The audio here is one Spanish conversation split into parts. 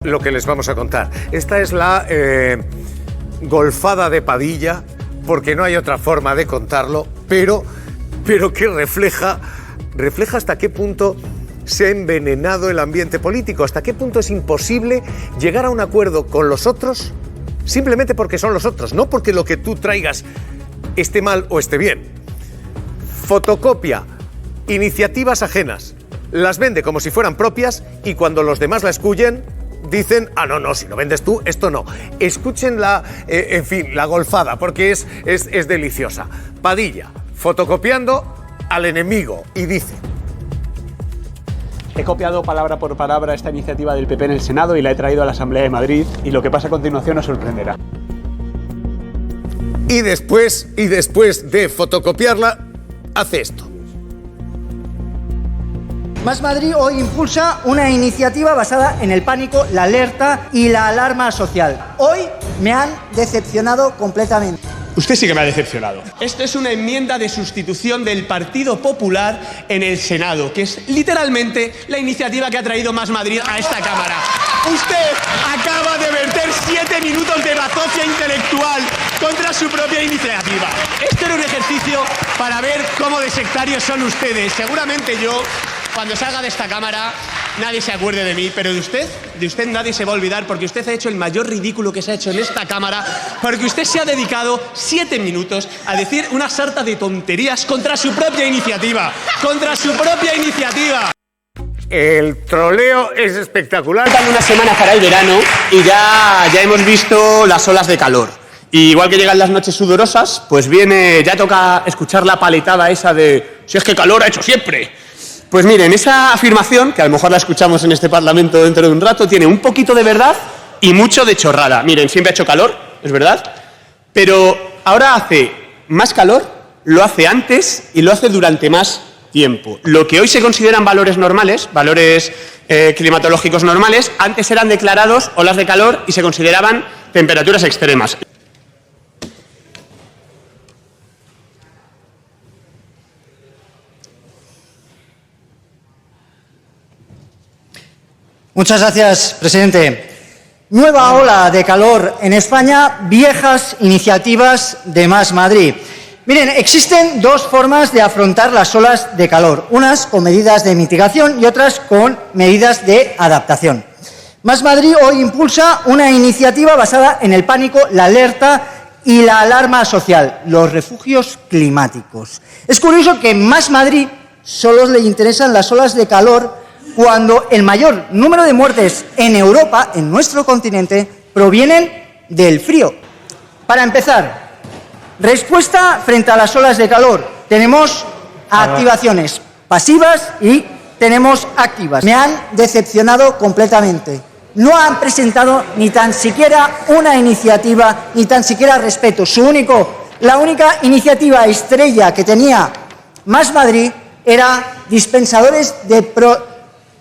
lo que les vamos a contar. Esta es la golfada de Padilla, porque no hay otra forma de contarlo, pero que refleja hasta qué punto se ha envenenado el ambiente político, hasta qué punto es imposible llegar a un acuerdo con los otros simplemente porque son los otros, no porque lo que tú traigas esté mal o esté bien. Fotocopia iniciativas ajenas, las vende como si fueran propias y cuando los demás la escuchen dicen, ah, no, si lo vendes tú, esto no. Escuchen la golfada, porque es deliciosa. Padilla, fotocopiando al enemigo, y dice: he copiado palabra por palabra esta iniciativa del PP en el Senado y la he traído a la Asamblea de Madrid, y lo que pasa a continuación os sorprenderá. Y después de fotocopiarla, hace esto. Más Madrid hoy impulsa una iniciativa basada en el pánico, la alerta y la alarma social. Hoy me han decepcionado completamente. Usted sí que me ha decepcionado. Esto es una enmienda de sustitución del Partido Popular en el Senado, que es literalmente la iniciativa que ha traído Más Madrid a esta Cámara. Usted acaba de verter 7 minutos de bazofia intelectual contra su propia iniciativa. Esto era un ejercicio para ver cómo de sectarios son ustedes. Seguramente yo, cuando salga de esta Cámara, nadie se acuerde de mí, pero de usted nadie se va a olvidar, porque usted ha hecho el mayor ridículo que se ha hecho en esta Cámara, porque usted se ha dedicado 7 minutos a decir una sarta de tonterías contra su propia iniciativa. ¡Contra su propia iniciativa! El troleo es espectacular. Faltan unas semanas para el verano y ya hemos visto las olas de calor. Y igual que llegan las noches sudorosas, pues ya toca escuchar la paletada esa de si es que calor ha hecho siempre. Pues miren, esa afirmación, que a lo mejor la escuchamos en este Parlamento dentro de un rato, tiene un poquito de verdad y mucho de chorrada. Miren, siempre ha hecho calor, es verdad, pero ahora hace más calor, lo hace antes y lo hace durante más tiempo. Lo que hoy se consideran valores normales, valores climatológicos normales, antes eran declarados olas de calor y se consideraban temperaturas extremas. Muchas gracias, presidente. Nueva ola de calor en España, viejas iniciativas de Más Madrid. Miren, existen dos formas de afrontar las olas de calor, unas con medidas de mitigación y otras con medidas de adaptación. Más Madrid hoy impulsa una iniciativa basada en el pánico, la alerta y la alarma social, los refugios climáticos. Es curioso que en Más Madrid solo le interesan las olas de calor cuando el mayor número de muertes en Europa, en nuestro continente, provienen del frío. Para empezar, respuesta frente a las olas de calor. Tenemos activaciones pasivas y tenemos activas. Me han decepcionado completamente. No han presentado ni tan siquiera una iniciativa, ni tan siquiera respeto. La única iniciativa estrella que tenía Más Madrid era dispensadores de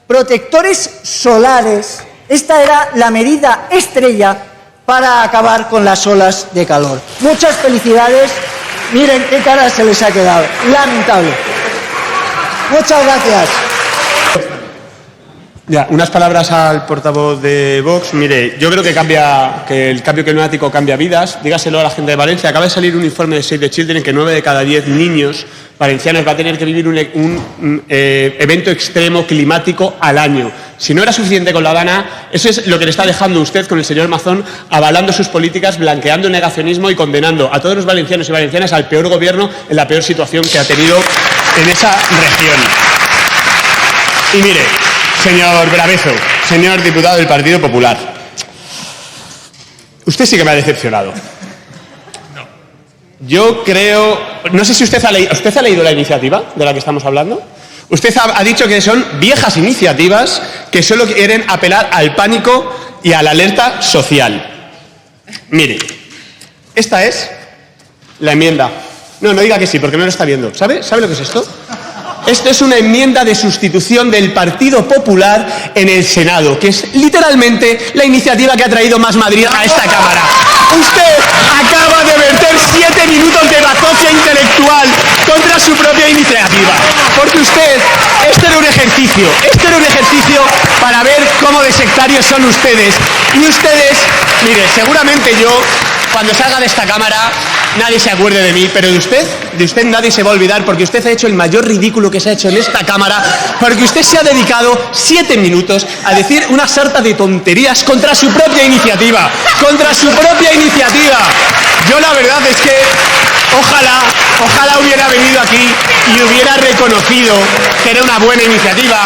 protectores solares. Esta era la medida estrella para acabar con las olas de calor. Muchas felicidades. Miren qué cara se les ha quedado. Lamentable. Muchas gracias. Ya, unas palabras al portavoz de Vox. Mire, yo creo que el cambio climático cambia vidas. Dígaselo a la gente de Valencia. Acaba de salir un informe de Save the Children en que 9 de cada 10 niños valencianos va a tener que vivir un evento extremo climático al año. Si no era suficiente con La Habana, eso es lo que le está dejando usted con el señor Mazón, avalando sus políticas, blanqueando el negacionismo y condenando a todos los valencianos y valencianas al peor gobierno en la peor situación que ha tenido en esa región. Y mire, señor Bravezo, señor diputado del Partido Popular, usted sí que me ha decepcionado. Yo creo, no sé si ¿usted ha leído la iniciativa de la que estamos hablando? Usted ha dicho que son viejas iniciativas que solo quieren apelar al pánico y a la alerta social. Mire, esta es la enmienda. No diga que sí, porque no lo está viendo. ¿Sabe lo que es esto? Esto es una enmienda de sustitución del Partido Popular en el Senado, que es literalmente la iniciativa que ha traído Más Madrid a esta Cámara. Usted acaba de verter 7 minutos de bazofia intelectual contra su propia iniciativa. Porque usted, este era un ejercicio para ver cómo de sectarios son ustedes. Y ustedes, mire, seguramente yo, cuando salga de esta cámara, nadie se acuerde de mí, pero de usted nadie se va a olvidar, porque usted ha hecho el mayor ridículo que se ha hecho en esta cámara, porque usted se ha dedicado 7 minutos a decir una sarta de tonterías contra su propia iniciativa. Yo la verdad es que ojalá hubiera venido aquí y hubiera reconocido que era una buena iniciativa,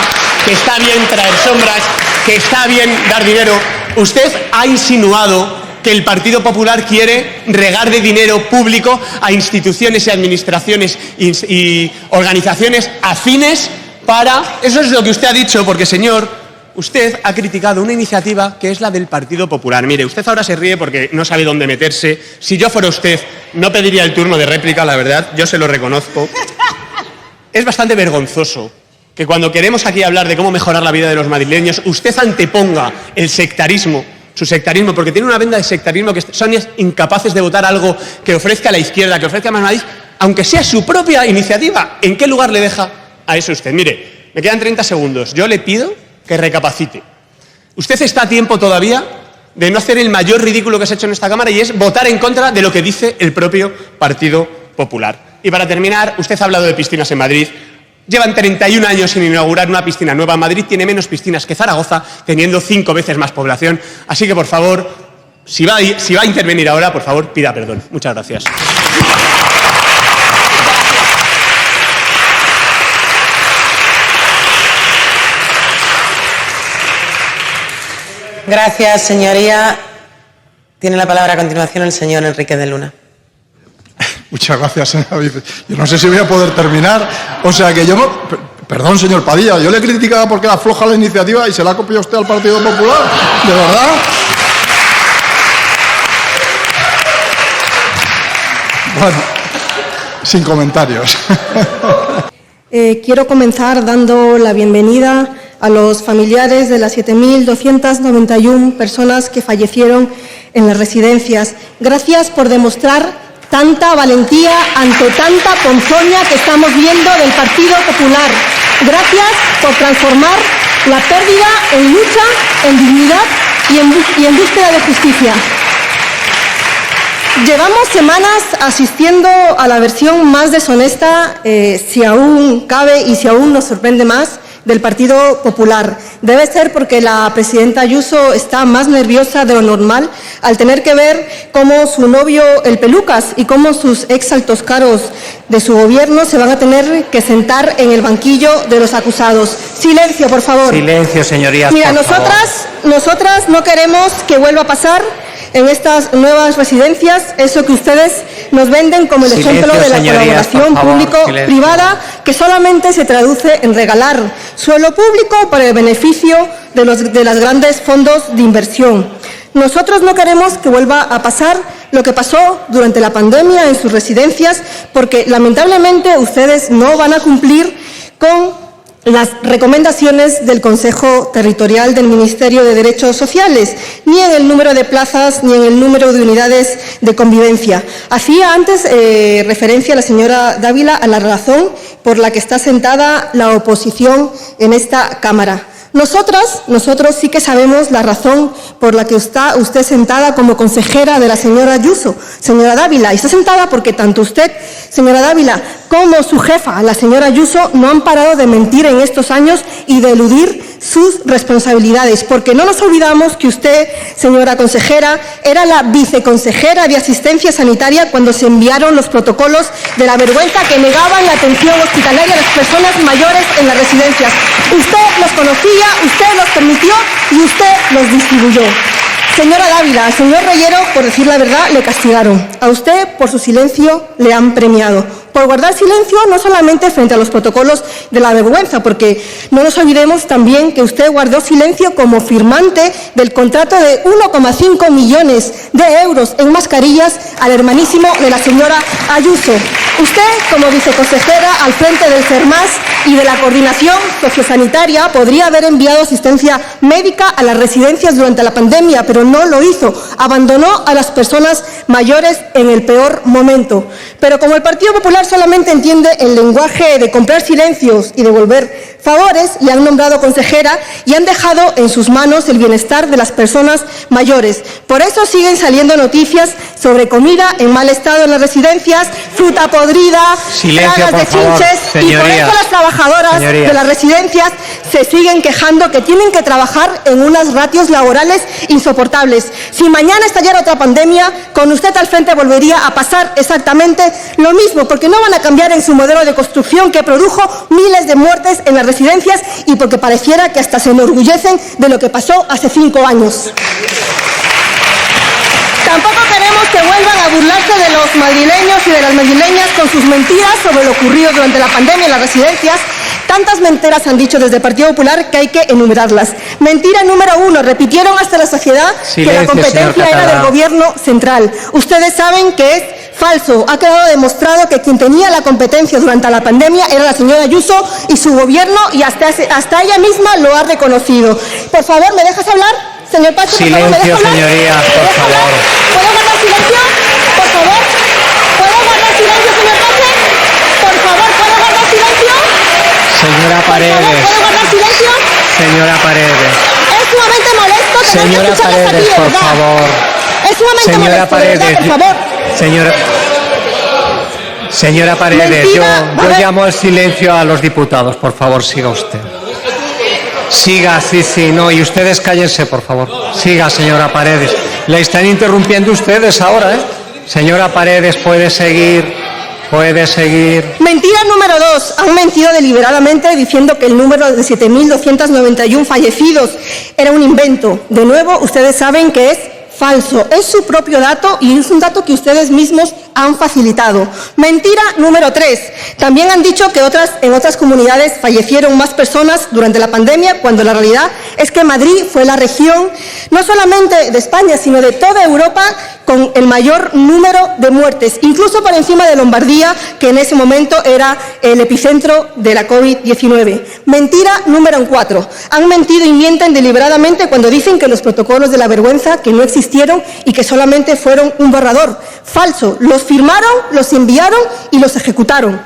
que está bien traer sombras, que está bien dar dinero. Usted ha insinuado que el Partido Popular quiere regar de dinero público a instituciones y administraciones y organizaciones afines para... Eso es lo que usted ha dicho, porque, señor, usted ha criticado una iniciativa que es la del Partido Popular. Mire, usted ahora se ríe porque no sabe dónde meterse. Si yo fuera usted, no pediría el turno de réplica, la verdad, yo se lo reconozco. Es bastante vergonzoso que cuando queremos aquí hablar de cómo mejorar la vida de los madrileños, usted anteponga el sectarismo, su sectarismo, porque tiene una venda de sectarismo que son incapaces de votar algo que ofrezca a la izquierda, que ofrezca a Más Madrid, aunque sea su propia iniciativa. ¿En qué lugar le deja a eso usted? Mire, me quedan 30 segundos. Yo le pido que recapacite. Usted está a tiempo todavía de no hacer el mayor ridículo que se ha hecho en esta Cámara, y es votar en contra de lo que dice el propio Partido Popular. Y para terminar, usted ha hablado de piscinas en Madrid. Llevan 31 años sin inaugurar una piscina nueva. Madrid tiene menos piscinas que Zaragoza, teniendo 5 veces más población. Así que, por favor, si va a intervenir ahora, por favor, pida perdón. Muchas gracias. Gracias, señoría. Tiene la palabra a continuación el señor Enrique de Luna. Muchas gracias, señora vice. Yo no sé si voy a poder terminar. O sea que yo... Perdón, señor Padilla, yo le criticaba porque era floja la iniciativa y se la ha copiado usted al Partido Popular. ¿De verdad? Bueno, sin comentarios. Quiero comenzar dando la bienvenida a los familiares de las 7.291 personas que fallecieron en las residencias. Gracias por demostrar tanta valentía ante tanta ponzoña que estamos viendo del Partido Popular. Gracias por transformar la pérdida en lucha, en dignidad y en búsqueda de justicia. Llevamos semanas asistiendo a la versión más deshonesta, si aún cabe y si aún nos sorprende más, del Partido Popular. Debe ser porque la presidenta Ayuso está más nerviosa de lo normal al tener que ver cómo su novio, el Pelucas, y cómo sus ex altos cargos de su gobierno se van a tener que sentar en el banquillo de los acusados. Silencio, por favor. Silencio, señorías. Mira, por favor. nosotras no queremos que vuelva a pasar en estas nuevas residencias eso que ustedes nos venden como el ejemplo de la colaboración público-privada, que solamente se traduce en regalar suelo público para el beneficio de los grandes fondos de inversión. Nosotros no queremos que vuelva a pasar lo que pasó durante la pandemia en sus residencias, porque lamentablemente ustedes no van a cumplir con las recomendaciones del Consejo Territorial del Ministerio de Derechos Sociales, ni en el número de plazas ni en el número de unidades de convivencia. Hacía antes referencia la señora Dávila a la razón por la que está sentada la oposición en esta Cámara. Nosotros sí que sabemos la razón por la que está usted sentada como consejera de la señora Ayuso, señora Dávila. Y está sentada porque tanto usted, señora Dávila, como su jefa, la señora Ayuso, no han parado de mentir en estos años y de eludir sus responsabilidades. Porque no nos olvidamos que usted, señora consejera, era la viceconsejera de Asistencia Sanitaria cuando se enviaron los protocolos de la vergüenza que negaban la atención hospitalaria a las personas mayores en las residencias. Usted los conocía, usted los permitió y usted los distribuyó. Señora Dávila, al señor Reyero, por decir la verdad, le castigaron. A usted, por su silencio, le han premiado. por guardar silencio no solamente frente a los protocolos de la vergüenza, porque no nos olvidemos también que usted guardó silencio como firmante del contrato de 1,5 millones de euros en mascarillas al hermanísimo de la señora Ayuso. Usted, como viceconsejera al frente del CERMAS y de la Coordinación Sociosanitaria, podría haber enviado asistencia médica a las residencias durante la pandemia, pero no lo hizo. Abandonó a las personas mayores en el peor momento. Pero como el Partido Popular solamente entiende el lenguaje de comprar silencios y devolver favores, le han nombrado consejera y han dejado en sus manos el bienestar de las personas mayores. Por eso siguen saliendo noticias sobre comida en mal estado en las residencias, fruta podrida, plagas de chinches, y por eso las trabajadoras de las residencias se siguen quejando que tienen que trabajar en unas ratios laborales insoportables. Si mañana estallara otra pandemia, con usted al frente volvería a pasar exactamente lo mismo, porque no van a cambiar en su modelo de construcción que produjo miles de muertes en las residencias y porque pareciera que hasta se enorgullecen de lo que pasó hace 5 años. Tampoco queremos que vuelvan a burlarse de los madrileños y de las madrileñas con sus mentiras sobre lo ocurrido durante la pandemia en las residencias. Tantas mentiras han dicho desde el Partido Popular que hay que enumerarlas. Mentira número 1, repitieron hasta la saciedad que la competencia era del Gobierno central. Ustedes saben que es falso. Ha quedado demostrado que quien tenía la competencia durante la pandemia era la señora Ayuso y su gobierno, y hasta ella misma lo ha reconocido. Por favor, ¿me dejas hablar? Señor Pacho, por favor, ¿me dejas hablar? Señoría, por favor. ¿Puedo guardar silencio? Por favor. ¿Puedo guardar silencio, señor Pache? Por favor, ¿puedo guardar silencio? Señora Paredes. ¿Puedo guardar silencio? Señora Paredes. Es sumamente molesto tener que Señora escucharlas Paredes, aquí, de por verdad. favor. Es sumamente Señora molesto, de Paredes, verdad, por favor. Señora Paredes, Mentira, yo llamo al silencio a los diputados. Por favor, siga usted. Siga, sí, no, y ustedes cállense, por favor. Siga, señora Paredes. Le están interrumpiendo ustedes ahora, ¿eh? Señora Paredes, puede seguir. Mentira número 2. Han mentido deliberadamente diciendo que el número de 7.291 fallecidos era un invento. De nuevo, ustedes saben que es falso. Es su propio dato y es un dato que ustedes mismos han facilitado. Mentira número 3. También han dicho que en otras comunidades fallecieron más personas durante la pandemia, cuando la realidad es que Madrid fue la región, no solamente de España, sino de toda Europa, con el mayor número de muertes, incluso por encima de Lombardía, que en ese momento era el epicentro de la COVID-19. Mentira número 4. Han mentido y mienten deliberadamente cuando dicen que los protocolos de la vergüenza que no existieron y que solamente fueron un borrador. Falso. Los firmaron, los enviaron y los ejecutaron.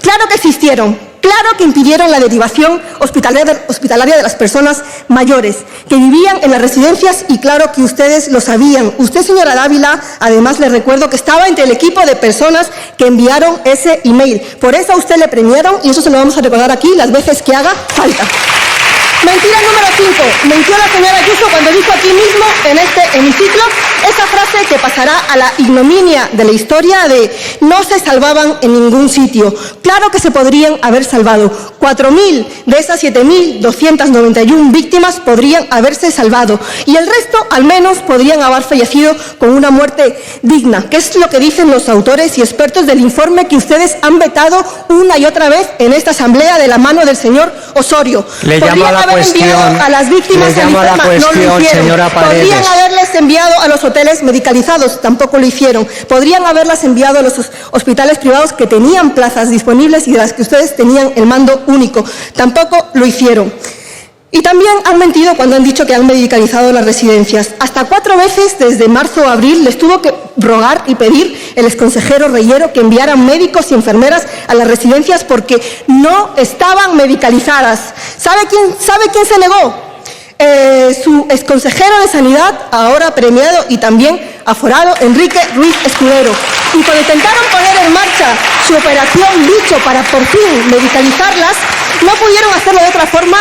Claro que existieron. Claro que impidieron la derivación hospitalaria de las personas mayores que vivían en las residencias, y claro que ustedes lo sabían. Usted, señora Dávila, además le recuerdo que estaba entre el equipo de personas que enviaron ese email. Por eso a usted le premiaron, y eso se lo vamos a recordar aquí las veces que haga falta. Mentira número 5. Mintió la señora Ayuso cuando dijo aquí mismo, en este hemiciclo, esa frase que pasará a la ignominia de la historia de no se salvaban en ningún sitio. Claro que se podrían haber salvado. 4.000 de esas 7.291 víctimas podrían haberse salvado. Y el resto, al menos, podrían haber fallecido con una muerte digna, que es lo que dicen los autores y expertos del informe que ustedes han vetado una y otra vez en esta asamblea de la mano del señor Osorio. Le llamo a la cuestión, a las víctimas le llamo a la cuestión, no lo hicieron. señora Paredes. Podrían haberles enviado a los hoteles medicalizados, tampoco lo hicieron. Podrían haberlas enviado a los hospitales privados que tenían plazas disponibles y de las que ustedes tenían el mando único, tampoco lo hicieron. Y también han mentido cuando han dicho que han medicalizado las residencias. Hasta 4 veces desde marzo a abril les tuvo que rogar y pedir el exconsejero Reyero que enviaran médicos y enfermeras a las residencias porque no estaban medicalizadas. ¿Sabe quién se negó? Su exconsejero de Sanidad, ahora premiado y también aforado, Enrique Ruiz Escudero. Y cuando intentaron poner en marcha su operación Bicho para por fin medicalizarlas, no pudieron hacerlo de otra forma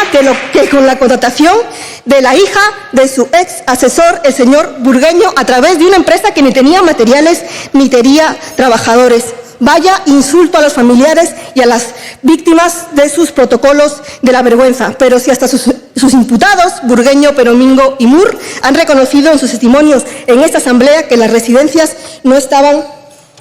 que con la contratación de la hija de su ex asesor, el señor Burgueño, a través de una empresa que ni tenía materiales ni tenía trabajadores. Vaya insulto a los familiares y a las víctimas de sus protocolos de la vergüenza. Pero si hasta sus imputados, Burgueño, Peromingo y Mur, han reconocido en sus testimonios en esta asamblea que las residencias no estaban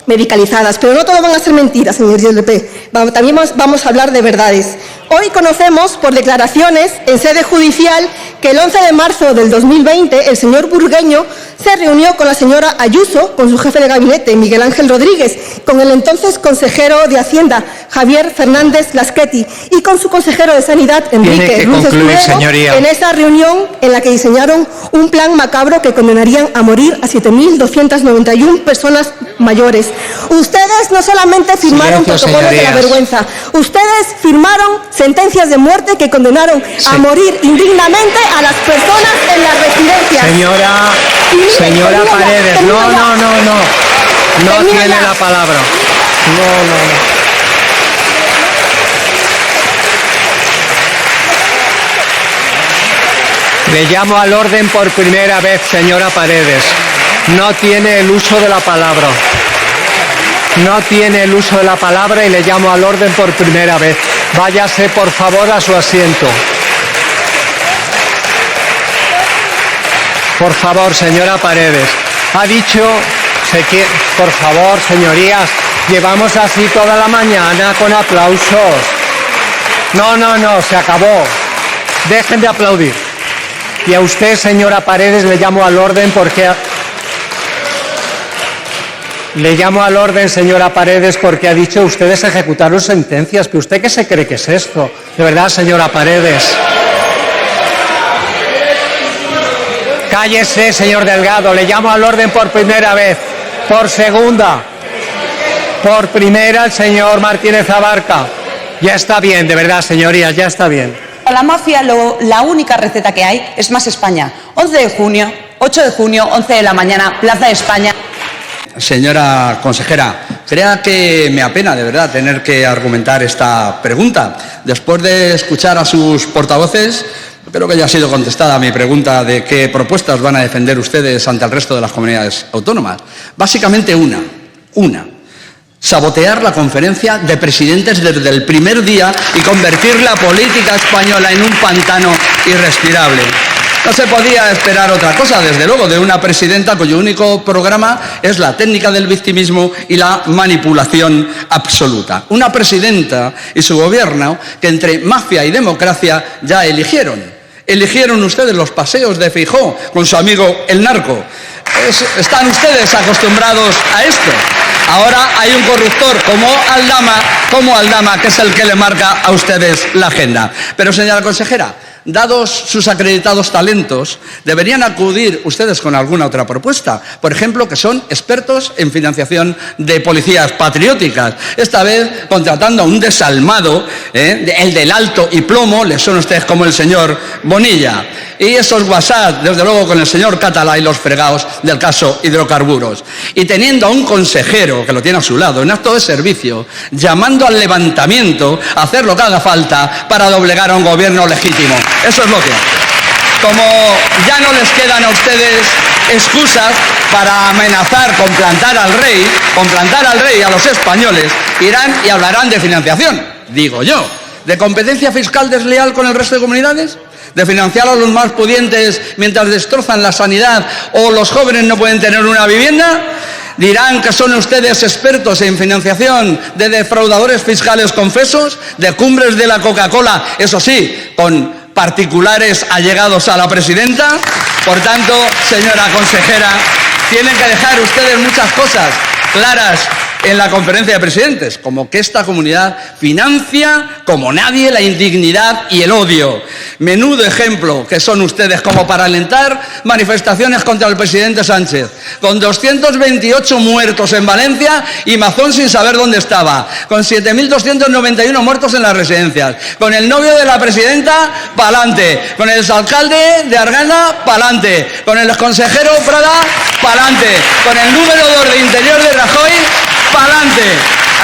medicalizadas. Pero no todo van a ser mentiras, señor YLP. También vamos a hablar de verdades. Hoy conocemos por declaraciones en sede judicial que el 11 de marzo del 2020 el señor Burgueño se reunió con la señora Ayuso, con su jefe de gabinete, Miguel Ángel Rodríguez, con el entonces consejero de Hacienda, Javier Fernández Laschetti, y con su consejero de Sanidad, Enrique Ruiz Escudero, en esa reunión en la que diseñaron un plan macabro que condenarían a morir a 7.291 personas mayores. Ustedes no solamente firmaron protocolos de la vergüenza, ustedes firmaron sentencias de muerte que condenaron a morir indignamente a las personas en las residencias. Señora Paredes, no tiene la palabra. Le llamo al orden por primera vez, señora Paredes. No tiene el uso de la palabra. No tiene el uso de la palabra y le llamo al orden por primera vez. Váyase, por favor, a su asiento. Por favor, señora Paredes. Ha dicho... Por favor, señorías, llevamos así toda la mañana con aplausos. No, se acabó. Dejen de aplaudir. Y a usted, señora Paredes, le llamo al orden porque... Le llamo al orden, señora Paredes, porque ha dicho ustedes ejecutaron sentencias. ¿Pero usted qué se cree que es esto? De verdad, señora Paredes. Cállese, señor Delgado. Le llamo al orden por primera vez. Por segunda. Por primera, el señor Martínez Abarca. Ya está bien, de verdad, señorías, ya está bien. A la mafia la única receta que hay es más España. 11 de junio, 8 de junio, 11 de la mañana, Plaza de España. Señora consejera, crea que me apena de verdad tener que argumentar esta pregunta. Después de escuchar a sus portavoces, creo que ya ha sido contestada mi pregunta de qué propuestas van a defender ustedes ante el resto de las comunidades autónomas. Básicamente una. Sabotear la conferencia de presidentes desde el primer día y convertir la política española en un pantano irrespirable. No se podía esperar otra cosa, desde luego, de una presidenta cuyo único programa es la técnica del victimismo y la manipulación absoluta. Una presidenta y su gobierno que entre mafia y democracia ya eligieron. Eligieron ustedes los paseos de Feijóo con su amigo el narco. Están ustedes acostumbrados a esto. Ahora hay un corruptor como Aldama, que es el que le marca a ustedes la agenda. Pero, señora consejera, dados sus acreditados talentos, deberían acudir ustedes con alguna otra propuesta. Por ejemplo, que son expertos en financiación de policías patrióticas. Esta vez contratando a un desalmado, el del alto y plomo, le son ustedes como el señor Bonilla. Y esos WhatsApp, desde luego, con el señor Catalá y los fregados del caso hidrocarburos. Y teniendo a un consejero que lo tiene a su lado en acto de servicio, llamando al levantamiento, a hacer lo que haga falta para doblegar a un gobierno legítimo. Eso es lo que hay. Como ya no les quedan a ustedes excusas para amenazar con plantar al rey, a los españoles, irán y hablarán de financiación, digo yo, de competencia fiscal desleal con el resto de comunidades, de financiar a los más pudientes mientras destrozan la sanidad o los jóvenes no pueden tener una vivienda. Dirán que son ustedes expertos en financiación de defraudadores fiscales confesos, de cumbres de la Coca-Cola, eso sí, con particulares allegados a la presidenta. Por tanto, señora consejera, tienen que dejar ustedes muchas cosas claras en la conferencia de presidentes, como que esta comunidad financia como nadie la indignidad y el odio. Menudo ejemplo que son ustedes como para alentar manifestaciones contra el presidente Sánchez, con 228 muertos en Valencia y Mazón sin saber dónde estaba, con 7.291 muertos en las residencias, con el novio de la presidenta, pa'lante, con el exalcalde de Argana, pa'lante, con el exconsejero Prada, pa'lante, con el número 2 de Interior de Rajoy, pa'lante.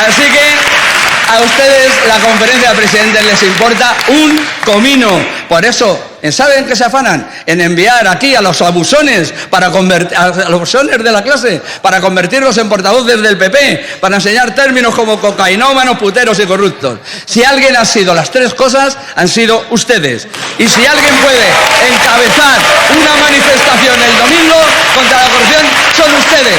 Así que a ustedes la conferencia de presidentes les importa un comino. Por eso, ¿saben qué se afanan? En enviar aquí a los abusones a los abusones de la clase para convertirlos en portavoces del PP, para enseñar términos como cocainómanos, puteros y corruptos. Si alguien ha sido las tres cosas, han sido ustedes. Y si alguien puede encabezar una manifestación el domingo contra la corrupción, son ustedes.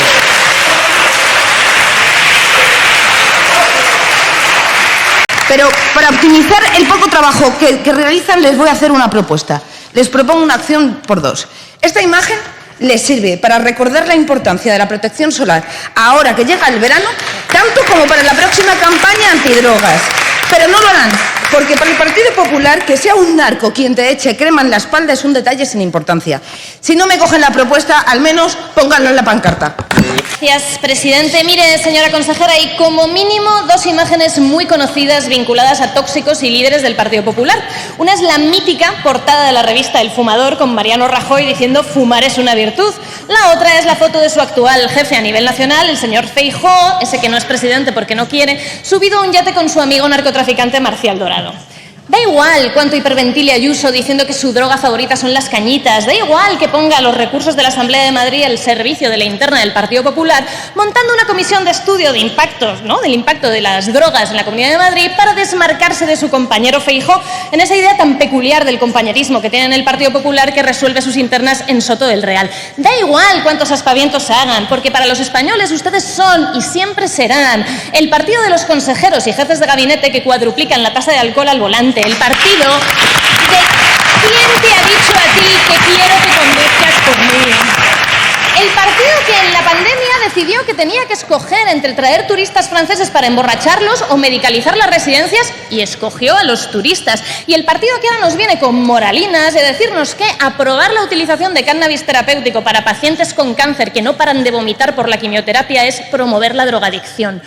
Pero para optimizar el poco trabajo que realizan, les voy a hacer una propuesta. Les propongo una acción por dos. Esta imagen les sirve para recordar la importancia de la protección solar ahora que llega el verano, tanto como para la próxima campaña antidrogas. Pero no lo harán, porque para el Partido Popular que sea un narco quien te eche crema en la espalda es un detalle sin importancia. Si no me cogen la propuesta, al menos pónganlo en la pancarta. Gracias, presidente. Mire, señora consejera, hay como mínimo dos imágenes muy conocidas vinculadas a tóxicos y líderes del Partido Popular. Una es la mítica portada de la revista El Fumador con Mariano Rajoy diciendo «fumar es una virtud». La otra es la foto de su actual jefe a nivel nacional, el señor Feijóo, ese que no es presidente porque no quiere, subido a un yate con su amigo narcotraficante Marcial Dorado. Da igual cuánto hiperventile Ayuso diciendo que su droga favorita son las cañitas, da igual que ponga los recursos de la Asamblea de Madrid al servicio de la interna del Partido Popular, montando una comisión de estudio de impactos, ¿no?, del impacto de las drogas en la Comunidad de Madrid para desmarcarse de su compañero Feijóo en esa idea tan peculiar del compañerismo que tiene en el Partido Popular que resuelve sus internas en Soto del Real. Da igual cuántos aspavientos hagan, porque para los españoles ustedes son y siempre serán el partido de los consejeros y jefes de gabinete que cuadruplican la tasa de alcohol al volante, el partido de ¿quién te ha dicho a ti que quiero que conduzcas por mí? El partido que en la pandemia decidió que tenía que escoger entre traer turistas franceses para emborracharlos o medicalizar las residencias y escogió a los turistas. Y el partido que ahora nos viene con moralinas de decirnos que aprobar la utilización de cannabis terapéutico para pacientes con cáncer que no paran de vomitar por la quimioterapia es promover la drogadicción.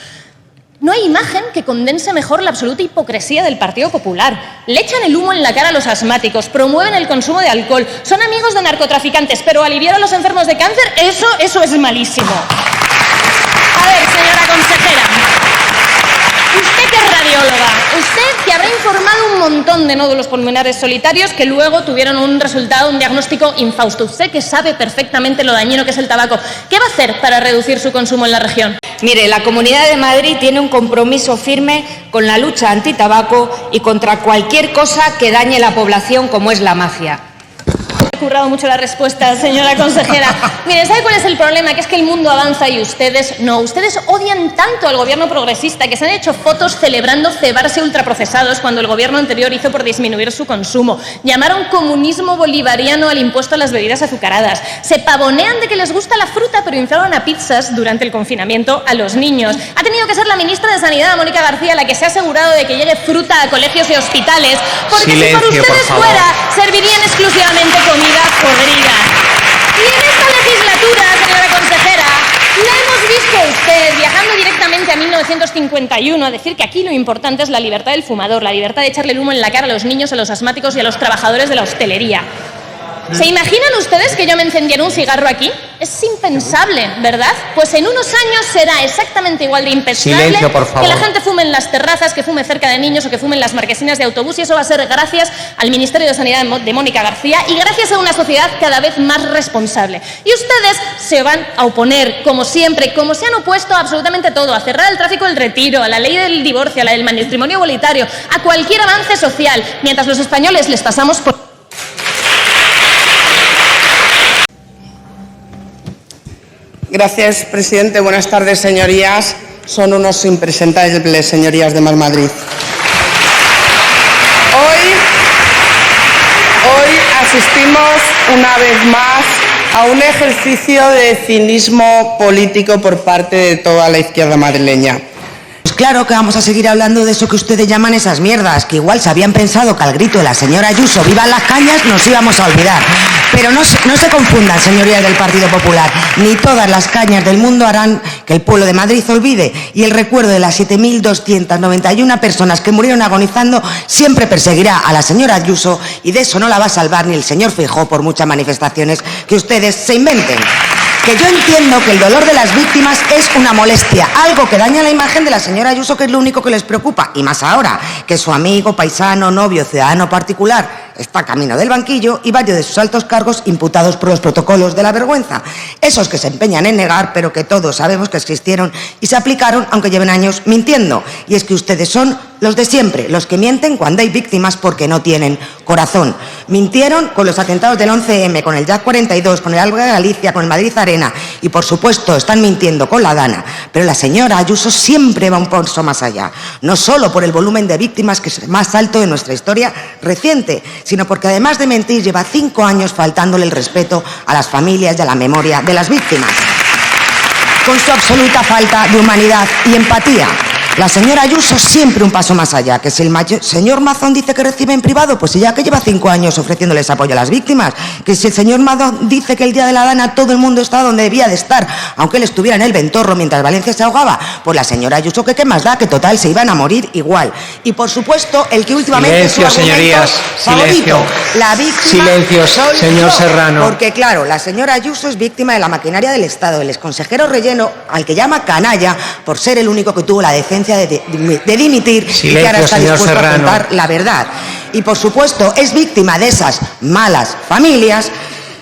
No hay imagen que condense mejor la absoluta hipocresía del Partido Popular. Le echan el humo en la cara a los asmáticos, promueven el consumo de alcohol, son amigos de narcotraficantes, pero aliviar a los enfermos de cáncer, eso es malísimo. A ver, señora consejera, usted que es radióloga, usted que habrá informado un montón de nódulos pulmonares solitarios que luego tuvieron un resultado, un diagnóstico infausto. Usted que sabe perfectamente lo dañino que es el tabaco, ¿qué va a hacer para reducir su consumo en la región? Mire, la Comunidad de Madrid tiene un compromiso firme con la lucha antitabaco y contra cualquier cosa que dañe la población como es la mafia. Me ha currado mucho la respuesta, señora consejera. Mire, ¿sabe cuál es el problema? Que es que el mundo avanza y ustedes no. Ustedes odian tanto al gobierno progresista que se han hecho fotos celebrando cebarse ultraprocesados cuando el gobierno anterior hizo por disminuir su consumo. Llamaron comunismo bolivariano al impuesto a las bebidas azucaradas. Se pavonean de que les gusta la fruta, pero inflaron a pizzas durante el confinamiento a los niños. Ha tenido que ser la ministra de Sanidad, Mónica García, la que se ha asegurado de que llegue fruta a colegios y hospitales, porque Silencio, si por ustedes por favor. fuera, servirían exclusivamente comida podrida. Y en esta legislatura, señora consejera, la hemos visto a usted viajando directamente a 1951 a decir que aquí lo importante es la libertad del fumador, la libertad de echarle el humo en la cara a los niños, a los asmáticos y a los trabajadores de la hostelería. ¿Se imaginan ustedes que yo me encendiera un cigarro aquí? Es impensable, ¿verdad? Pues en unos años será exactamente igual de impensable Silencio, por favor. que la gente fume en las terrazas, que fume cerca de niños o que fume en las marquesinas de autobús, y eso va a ser gracias al Ministerio de Sanidad de Mónica García y gracias a una sociedad cada vez más responsable. Y ustedes se van a oponer, como siempre, como se han opuesto a absolutamente todo, a cerrar el tráfico del retiro, a la ley del divorcio, a la del matrimonio igualitario, a cualquier avance social, mientras los españoles les pasamos por... Gracias, presidente. Buenas tardes, señorías. Son unos impresentables, señorías de Más Madrid. Hoy asistimos una vez más a un ejercicio de cinismo político por parte de toda la izquierda madrileña. Pues claro que vamos a seguir hablando de eso que ustedes llaman esas mierdas, que igual se habían pensado que al grito de la señora Ayuso ¡vivan las cañas! Nos íbamos a olvidar. Pero no se confundan, señorías del Partido Popular. Ni todas las cañas del mundo harán que el pueblo de Madrid olvide. Y el recuerdo de las 7.291 personas que murieron agonizando siempre perseguirá a la señora Ayuso, y de eso no la va a salvar ni el señor Feijóo por muchas manifestaciones que ustedes se inventen. Que yo entiendo que el dolor de las víctimas es una molestia, algo que daña la imagen de la señora Ayuso, que es lo único que les preocupa, y más ahora, que su amigo, paisano, novio, ciudadano particular está camino del banquillo y varios de sus altos cargos imputados por los protocolos de la vergüenza. Esos que se empeñan en negar, pero que todos sabemos que existieron y se aplicaron, aunque lleven años mintiendo. Y es que ustedes son los de siempre, los que mienten cuando hay víctimas porque no tienen corazón. Mintieron con los atentados del 11M, con el Jack 42, con el Alba de Galicia, con el Madrid Arena y, por supuesto, están mintiendo con la Dana. Pero la señora Ayuso siempre va un paso más allá, no solo por el volumen de víctimas, que es el más alto de nuestra historia reciente, sino porque, además de mentir, lleva 5 años faltándole el respeto a las familias y a la memoria de las víctimas, con su absoluta falta de humanidad y empatía. La señora Ayuso siempre un paso más allá, que si el señor Mazón dice que recibe en privado, pues ella que lleva 5 años ofreciéndoles apoyo a las víctimas, que si el señor Mazón dice que el día de la Dana todo el mundo está donde debía de estar, aunque él estuviera en el Ventorro mientras Valencia se ahogaba, pues la señora Ayuso que qué más da, que total se iban a morir igual. Y por supuesto, el que últimamente silencio, es su señorías, favorito, silencio. la víctima Silencio, soy señor yo. Serrano. Porque claro, la señora Ayuso es víctima de la maquinaria del Estado, el exconsejero Relleno, al que llama canalla por ser el único que tuvo la decencia de dimitir, silencio, y que ahora está señor dispuesto Serrano. a contar la verdad. Y por supuesto es víctima de esas malas familias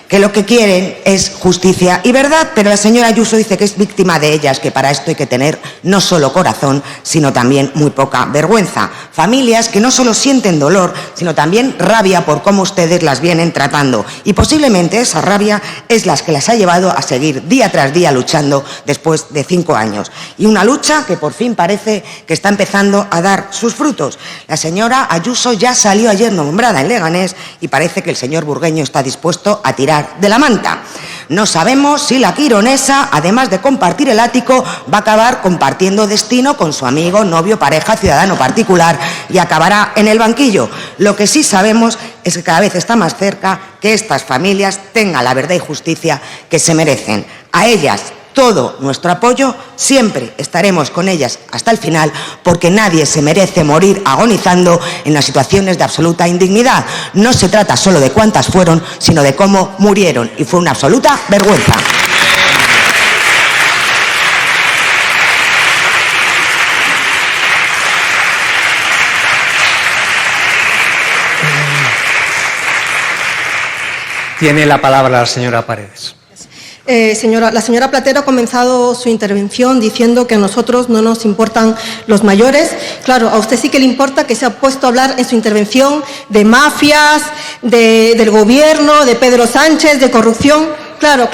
que lo que quieren es justicia y verdad, pero la señora Ayuso dice que es víctima de ellas, que para esto hay que tener no solo corazón, sino también muy poca vergüenza. Familias que no solo sienten dolor, sino también rabia por cómo ustedes las vienen tratando. Y posiblemente esa rabia es la que las ha llevado a seguir día tras día luchando después de 5 años. Y una lucha que por fin parece que está empezando a dar sus frutos. La señora Ayuso ya salió ayer nombrada en Leganés y parece que el señor Burgueño está dispuesto a tirar de la manta. No sabemos si la quironesa, además de compartir el ático, va a acabar compartiendo destino con su amigo, novio, pareja, ciudadano particular y acabará en el banquillo. Lo que sí sabemos es que cada vez está más cerca que estas familias tengan la verdad y justicia que se merecen. A ellas todo nuestro apoyo, siempre estaremos con ellas hasta el final, porque nadie se merece morir agonizando en las situaciones de absoluta indignidad. No se trata solo de cuántas fueron, sino de cómo murieron, y fue una absoluta vergüenza. Tiene la palabra la señora Paredes. La señora Platero ha comenzado su intervención diciendo que a nosotros no nos importan los mayores. Claro, a usted sí que le importa, que se ha puesto a hablar en su intervención de mafias, del gobierno, de Pedro Sánchez, de corrupción. Claro.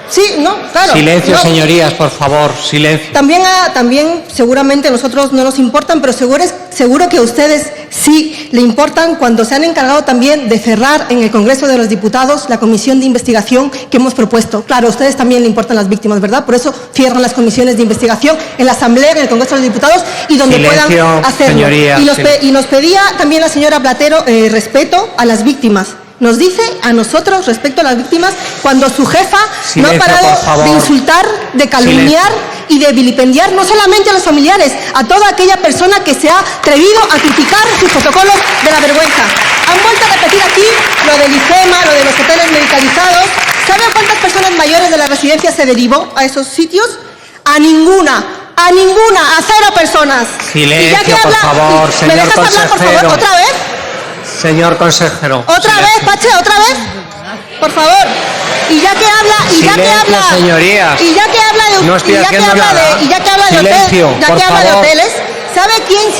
Sí, no, claro. Silencio, no. señorías, por favor, silencio. También seguramente a nosotros no nos importan, pero seguro que a ustedes sí le importan, cuando se han encargado también de cerrar en el Congreso de los Diputados la comisión de investigación que hemos propuesto. Claro, a ustedes también le importan las víctimas, ¿verdad? Por eso cierran las comisiones de investigación en la Asamblea, en el Congreso de los Diputados y donde silencio, puedan hacerlo. Señorías, Y nos pedía también la señora Platero respeto a las víctimas. Nos dice a nosotros respecto a las víctimas cuando su jefa no ha parado de insultar, de calumniar y de vilipendiar no solamente a los familiares, a toda aquella persona que se ha atrevido a criticar sus protocolos de la vergüenza. Han vuelto a repetir aquí lo del IFEMA, lo de los hoteles medicalizados. ¿Saben cuántas personas mayores de la residencia se derivó a esos sitios? A ninguna, a 0 personas. Silencio, y ya que por favor, señor ¿me dejas hablar, por favor, otra vez? Señor consejero. ¿Otra vez, Pache? ¿Otra vez? Por favor. Y ya que habla, señorías. Y ya que habla de hoteles, ¿sabe quién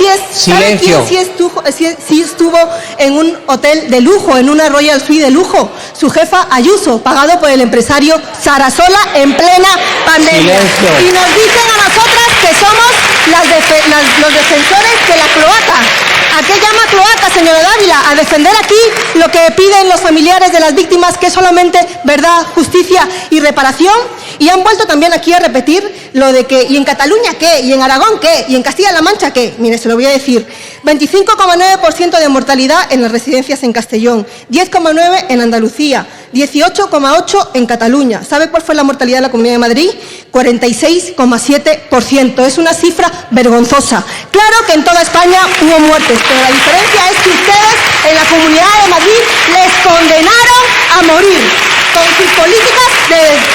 sí estuvo en un hotel de lujo, en una Royal Suite de lujo? Su jefa Ayuso, pagado por el empresario Sarasola en plena pandemia. Silencio. Y nos dicen a nosotras que somos los defensores de la cloaca. ¿A qué llama cloaca, señora Dávila? A defender aquí lo que piden los familiares de las víctimas, que es solamente verdad, justicia y reparación. Y han vuelto también aquí a repetir lo de que, ¿y en Cataluña qué? ¿Y en Aragón qué? ¿Y en Castilla-La Mancha qué? Mire, se lo voy a decir. 25,9% de mortalidad en las residencias en Castellón, 10,9% en Andalucía, 18,8% en Cataluña. ¿Sabe cuál fue la mortalidad de la Comunidad de Madrid? 46,7%. Es una cifra vergonzosa. Claro que en toda España hubo muertes, pero la diferencia es que ustedes en la Comunidad de Madrid les condenaron a morir con sus políticas,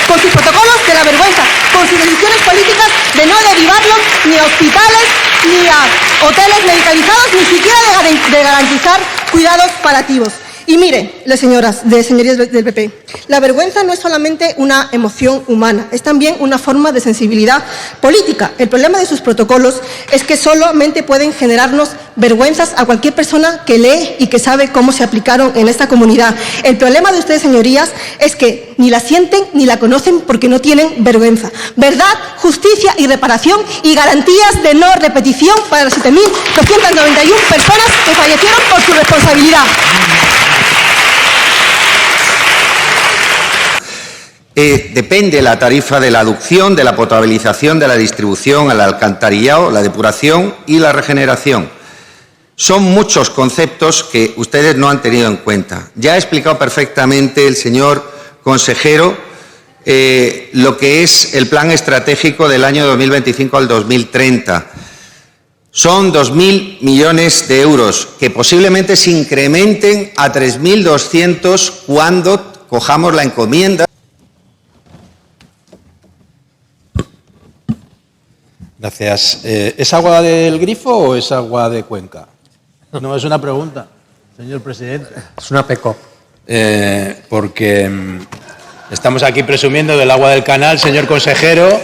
con sus protocolos de la vergüenza, con sus decisiones políticas de no derivarlos ni a hospitales ni a hoteles medicalizados, ni siquiera de garantizar cuidados paliativos. Y mire, señorías del PP, la vergüenza no es solamente una emoción humana, es también una forma de sensibilidad política. El problema de sus protocolos es que solamente pueden generarnos vergüenzas a cualquier persona que lee y que sabe cómo se aplicaron en esta comunidad. El problema de ustedes, señorías, es que ni la sienten ni la conocen porque no tienen vergüenza. Verdad, justicia y reparación y garantías de no repetición para las 7.291 personas que fallecieron por su responsabilidad. Depende la tarifa de la aducción, de la potabilización, de la distribución, el alcantarillado, la depuración y la regeneración. Son muchos conceptos que ustedes no han tenido en cuenta. Ya ha explicado perfectamente el señor consejero lo que es el plan estratégico del año 2025 al 2030. Son 2.000 millones de euros que posiblemente se incrementen a 3.200 cuando cojamos la encomienda. Gracias. ¿Es agua del grifo o es agua de cuenca? No, es una pregunta, señor presidente. Es una PECO. Porque estamos aquí presumiendo del agua del canal, señor consejero,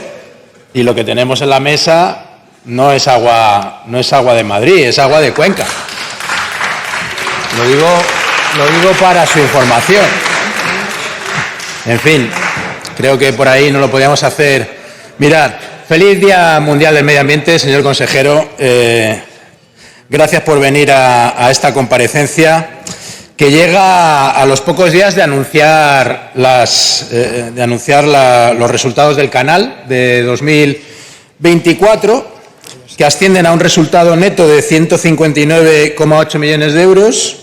y lo que tenemos en la mesa no es agua de Madrid, es agua de Cuenca. Lo digo para su información. En fin, creo que por ahí no lo podíamos hacer. Mirad, feliz Día Mundial del Medio Ambiente, señor consejero. Gracias por venir a esta comparecencia que llega a los pocos días de anunciar los resultados del canal de 2024, que ascienden a un resultado neto de 159,8 millones de euros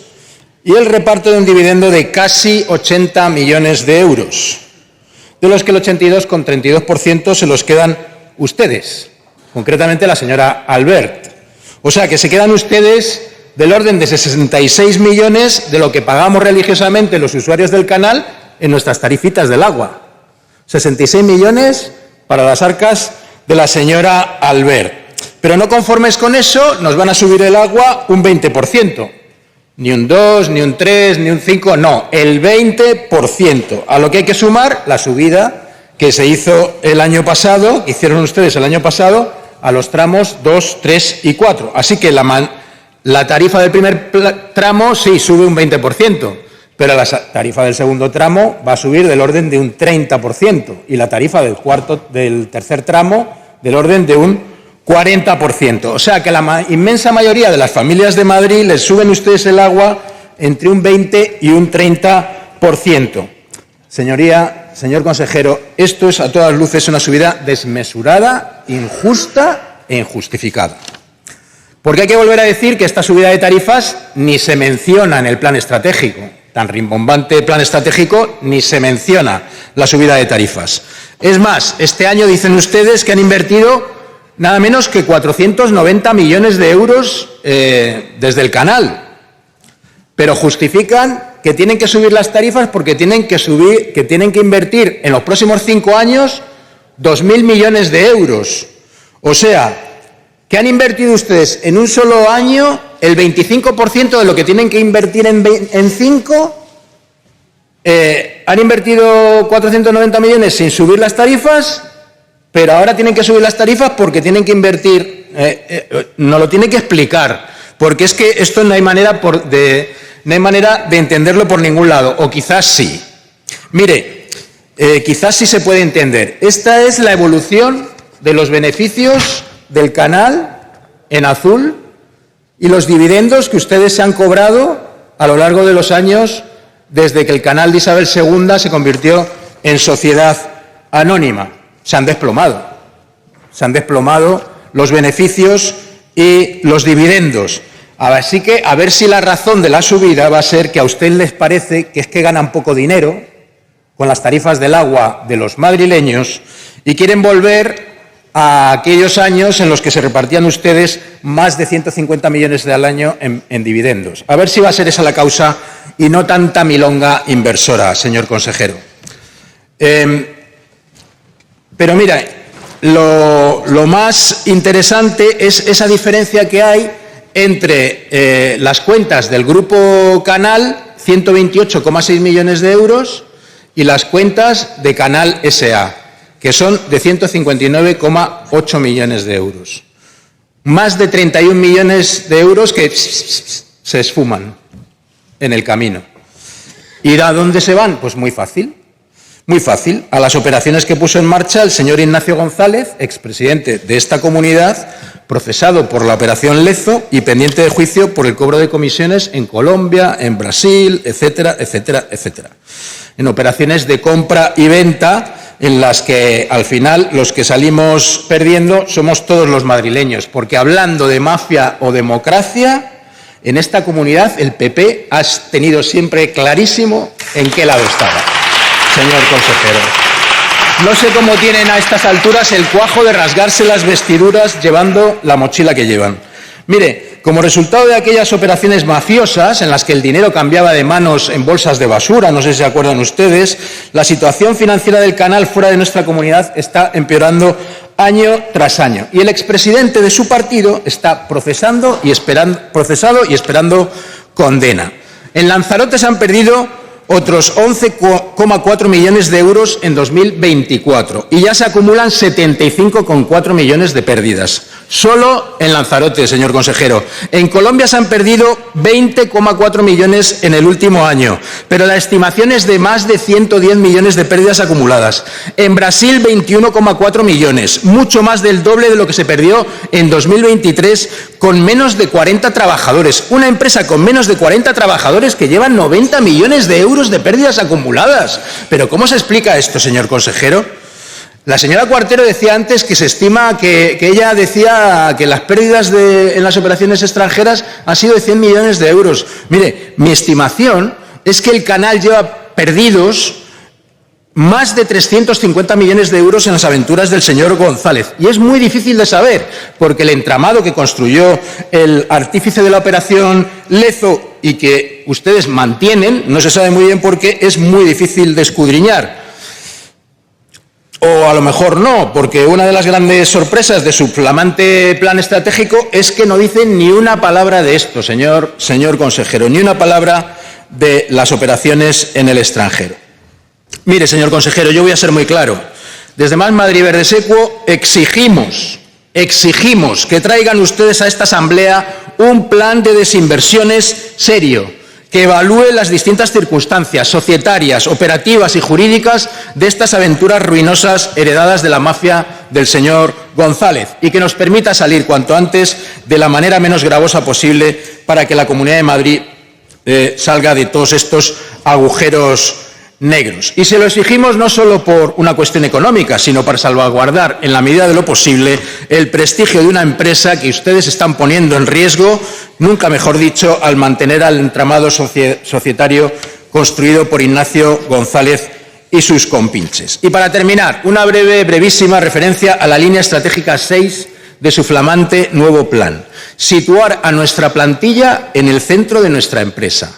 y el reparto de un dividendo de casi 80 millones de euros, de los que el 82,32% se los quedan ustedes, concretamente la señora Albert. O sea, que se quedan ustedes del orden de 66 millones de lo que pagamos religiosamente los usuarios del canal en nuestras tarifitas del agua. 66 millones para las arcas de la señora Albert. Pero no conformes con eso, nos van a subir el agua un 20%. Ni un 2, ni un 3, ni un 5, no, el 20%. A lo que hay que sumar la subida que se hizo el año pasado, que hicieron ustedes el año pasado, a los tramos 2, 3 y 4. Así que la tarifa del primer tramo sí sube un 20%, pero la tarifa del segundo tramo va a subir del orden de un 30% y la tarifa del tercer tramo del orden de un 40%. O sea que la inmensa mayoría de las familias de Madrid les suben ustedes el agua entre un 20 y un 30%. Señoría, señor consejero, esto es a todas luces una subida desmesurada, injusta e injustificada. Porque hay que volver a decir que esta subida de tarifas ni se menciona en el plan estratégico. Tan rimbombante plan estratégico, ni se menciona la subida de tarifas. Es más, este año dicen ustedes que han invertido nada menos que 490 millones de euros desde el canal. Pero justifican que tienen que subir las tarifas porque tienen que invertir en los próximos 5 años 2.000 millones de euros. O sea, que han invertido ustedes en un solo año el 25% de lo que tienen que invertir en 5. Han invertido 490 millones sin subir las tarifas, pero ahora tienen que subir las tarifas porque tienen que invertir. Nos lo tienen que explicar, porque es que esto no hay manera de entenderlo por ningún lado, o quizás sí. Mire, quizás sí se puede entender. Esta es la evolución de los beneficios del canal en azul y los dividendos que ustedes se han cobrado a lo largo de los años desde que el canal de Isabel II se convirtió en sociedad anónima. Se han desplomado los beneficios y los dividendos. Así que a ver si la razón de la subida va a ser que a usted les parece que es que ganan poco dinero con las tarifas del agua de los madrileños y quieren volver a aquellos años en los que se repartían ustedes más de 150 millones al año en dividendos. A ver si va a ser esa la causa y no tanta milonga inversora, señor consejero. Pero mira, lo más interesante es esa diferencia que hay entre las cuentas del Grupo Canal, 128,6 millones de euros, y las cuentas de Canal S.A., que son de 159,8 millones de euros. Más de 31 millones de euros que se esfuman en el camino. ¿Y a dónde se van? Pues muy fácil. Muy fácil, a las operaciones que puso en marcha el señor Ignacio González, expresidente de esta comunidad, procesado por la operación Lezo y pendiente de juicio por el cobro de comisiones en Colombia, en Brasil, etcétera, etcétera, etcétera. En operaciones de compra y venta en las que al final los que salimos perdiendo somos todos los madrileños, porque hablando de mafia o democracia, en esta comunidad el PP ha tenido siempre clarísimo en qué lado estaba. Señor consejero, no sé cómo tienen a estas alturas el cuajo de rasgarse las vestiduras llevando la mochila que llevan. Mire, como resultado de aquellas operaciones mafiosas en las que el dinero cambiaba de manos en bolsas de basura, no sé si se acuerdan ustedes, la situación financiera del canal fuera de nuestra comunidad está empeorando año tras año. Y el expresidente de su partido está procesado y esperando condena. En Lanzarote se han perdido otros 11,4 millones de euros en 2024 y ya se acumulan 75,4 millones de pérdidas. Solo en Lanzarote, señor consejero. En Colombia se han perdido 20,4 millones en el último año, pero la estimación es de más de 110 millones de pérdidas acumuladas. En Brasil, 21,4 millones, mucho más del doble de lo que se perdió en 2023 con menos de 40 trabajadores. Una empresa con menos de 40 trabajadores que llevan 90 millones de euros de pérdidas acumuladas. ¿Pero cómo se explica esto, señor consejero? La señora Cuartero decía antes que se estima que ella decía que las pérdidas en las operaciones extranjeras han sido de 100 millones de euros. Mire, mi estimación es que el canal lleva perdidos más de 350 millones de euros en las aventuras del señor González. Y es muy difícil de saber, porque el entramado que construyó el artífice de la operación Lezo y que ustedes mantienen, no se sabe muy bien por qué, es muy difícil de escudriñar. O a lo mejor no, porque una de las grandes sorpresas de su flamante plan estratégico es que no dicen ni una palabra de esto, señor consejero, ni una palabra de las operaciones en el extranjero. Mire, señor consejero, yo voy a ser muy claro. Desde Más Madrid Verde Secuo exigimos que traigan ustedes a esta asamblea un plan de desinversiones serio, que evalúe las distintas circunstancias societarias, operativas y jurídicas de estas aventuras ruinosas heredadas de la mafia del señor González y que nos permita salir cuanto antes de la manera menos gravosa posible para que la Comunidad de Madrid salga de todos estos agujeros negros. Y se lo exigimos no solo por una cuestión económica, sino para salvaguardar, en la medida de lo posible, el prestigio de una empresa que ustedes están poniendo en riesgo, nunca mejor dicho, al mantener al entramado societario construido por Ignacio González y sus compinches. Y para terminar, una brevísima referencia a la línea estratégica 6 de su flamante nuevo plan. Situar a nuestra plantilla en el centro de nuestra empresa.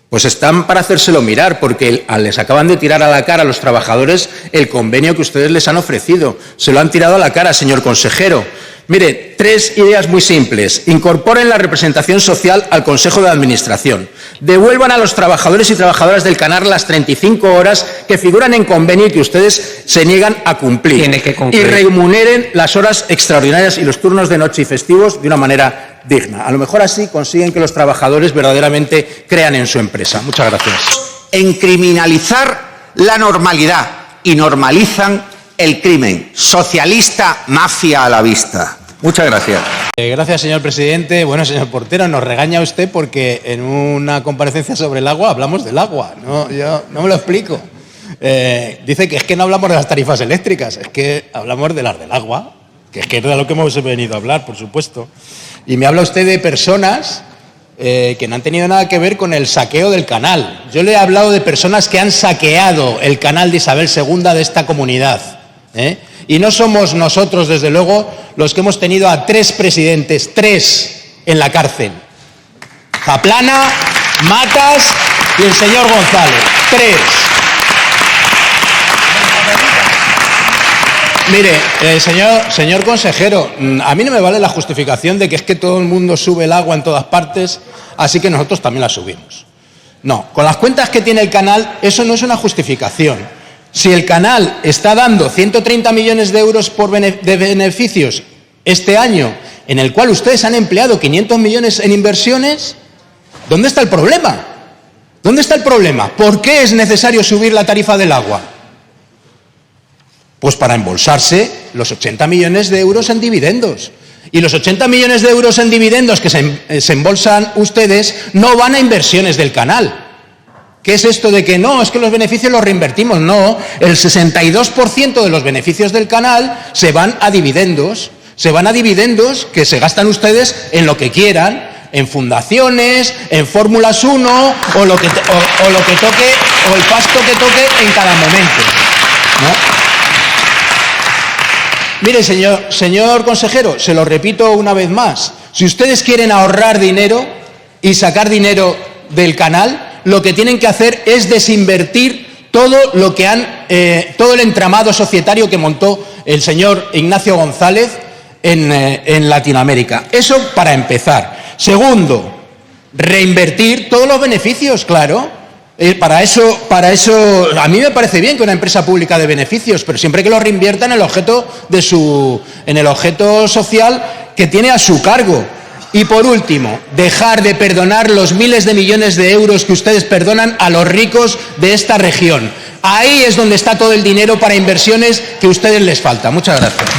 Pues están para hacérselo mirar, porque les acaban de tirar a la cara a los trabajadores el convenio que ustedes les han ofrecido. Se lo han tirado a la cara, señor consejero. Mire, 3 ideas muy simples. Incorporen la representación social al Consejo de Administración. Devuelvan a los trabajadores y trabajadoras del canal las 35 horas que figuran en convenio y que ustedes se niegan a cumplir. Tiene que cumplir. Y remuneren las horas extraordinarias y los turnos de noche y festivos de una manera digna. A lo mejor así consiguen que los trabajadores verdaderamente crean en su empresa. Muchas gracias. En criminalizar la normalidad y normalizan el crimen. Socialista, mafia a la vista. Muchas gracias. Gracias, señor presidente. Bueno, señor Portero, nos regaña usted porque en una comparecencia sobre el agua hablamos del agua. No, yo no me lo explico. Dice que es que no hablamos de las tarifas eléctricas, es que hablamos de las del agua, que es de lo que hemos venido a hablar, por supuesto. Y me habla usted de personas que no han tenido nada que ver con el saqueo del canal. Yo le he hablado de personas que han saqueado el canal de Isabel II de esta comunidad. Y no somos nosotros, desde luego, los que hemos tenido a 3 presidentes, 3 en la cárcel. Zaplana, Matas y el señor González. 3. Mire, señor consejero, a mí no me vale la justificación de que es que todo el mundo sube el agua en todas partes, así que nosotros también la subimos. No, con las cuentas que tiene el canal, eso no es una justificación. Si el canal está dando 130 millones de euros de beneficios este año, en el cual ustedes han empleado 500 millones en inversiones, ¿dónde está el problema? ¿Dónde está el problema? ¿Por qué es necesario subir la tarifa del agua? Pues para embolsarse los 80 millones de euros en dividendos. Y los 80 millones de euros en dividendos que se embolsan ustedes no van a inversiones del canal. ¿Qué es esto de que no, es que los beneficios los reinvertimos? No, el 62% de los beneficios del canal se van a dividendos. Se van a dividendos que se gastan ustedes en lo que quieran, en fundaciones, en Fórmulas 1 o lo que toque, o el pasto que toque en cada momento, ¿no? Mire, señor consejero, se lo repito una vez más. Si ustedes quieren ahorrar dinero y sacar dinero del canal, lo que tienen que hacer es desinvertir todo lo que todo el entramado societario que montó el señor Ignacio González en Latinoamérica. Eso para empezar. Segundo, reinvertir todos los beneficios, claro. Para eso, a mí me parece bien que una empresa pública de beneficios, pero siempre que lo reinvierta en el objeto social que tiene a su cargo. Y por último, dejar de perdonar los miles de millones de euros que ustedes perdonan a los ricos de esta región. Ahí es donde está todo el dinero para inversiones que a ustedes les falta. Muchas gracias.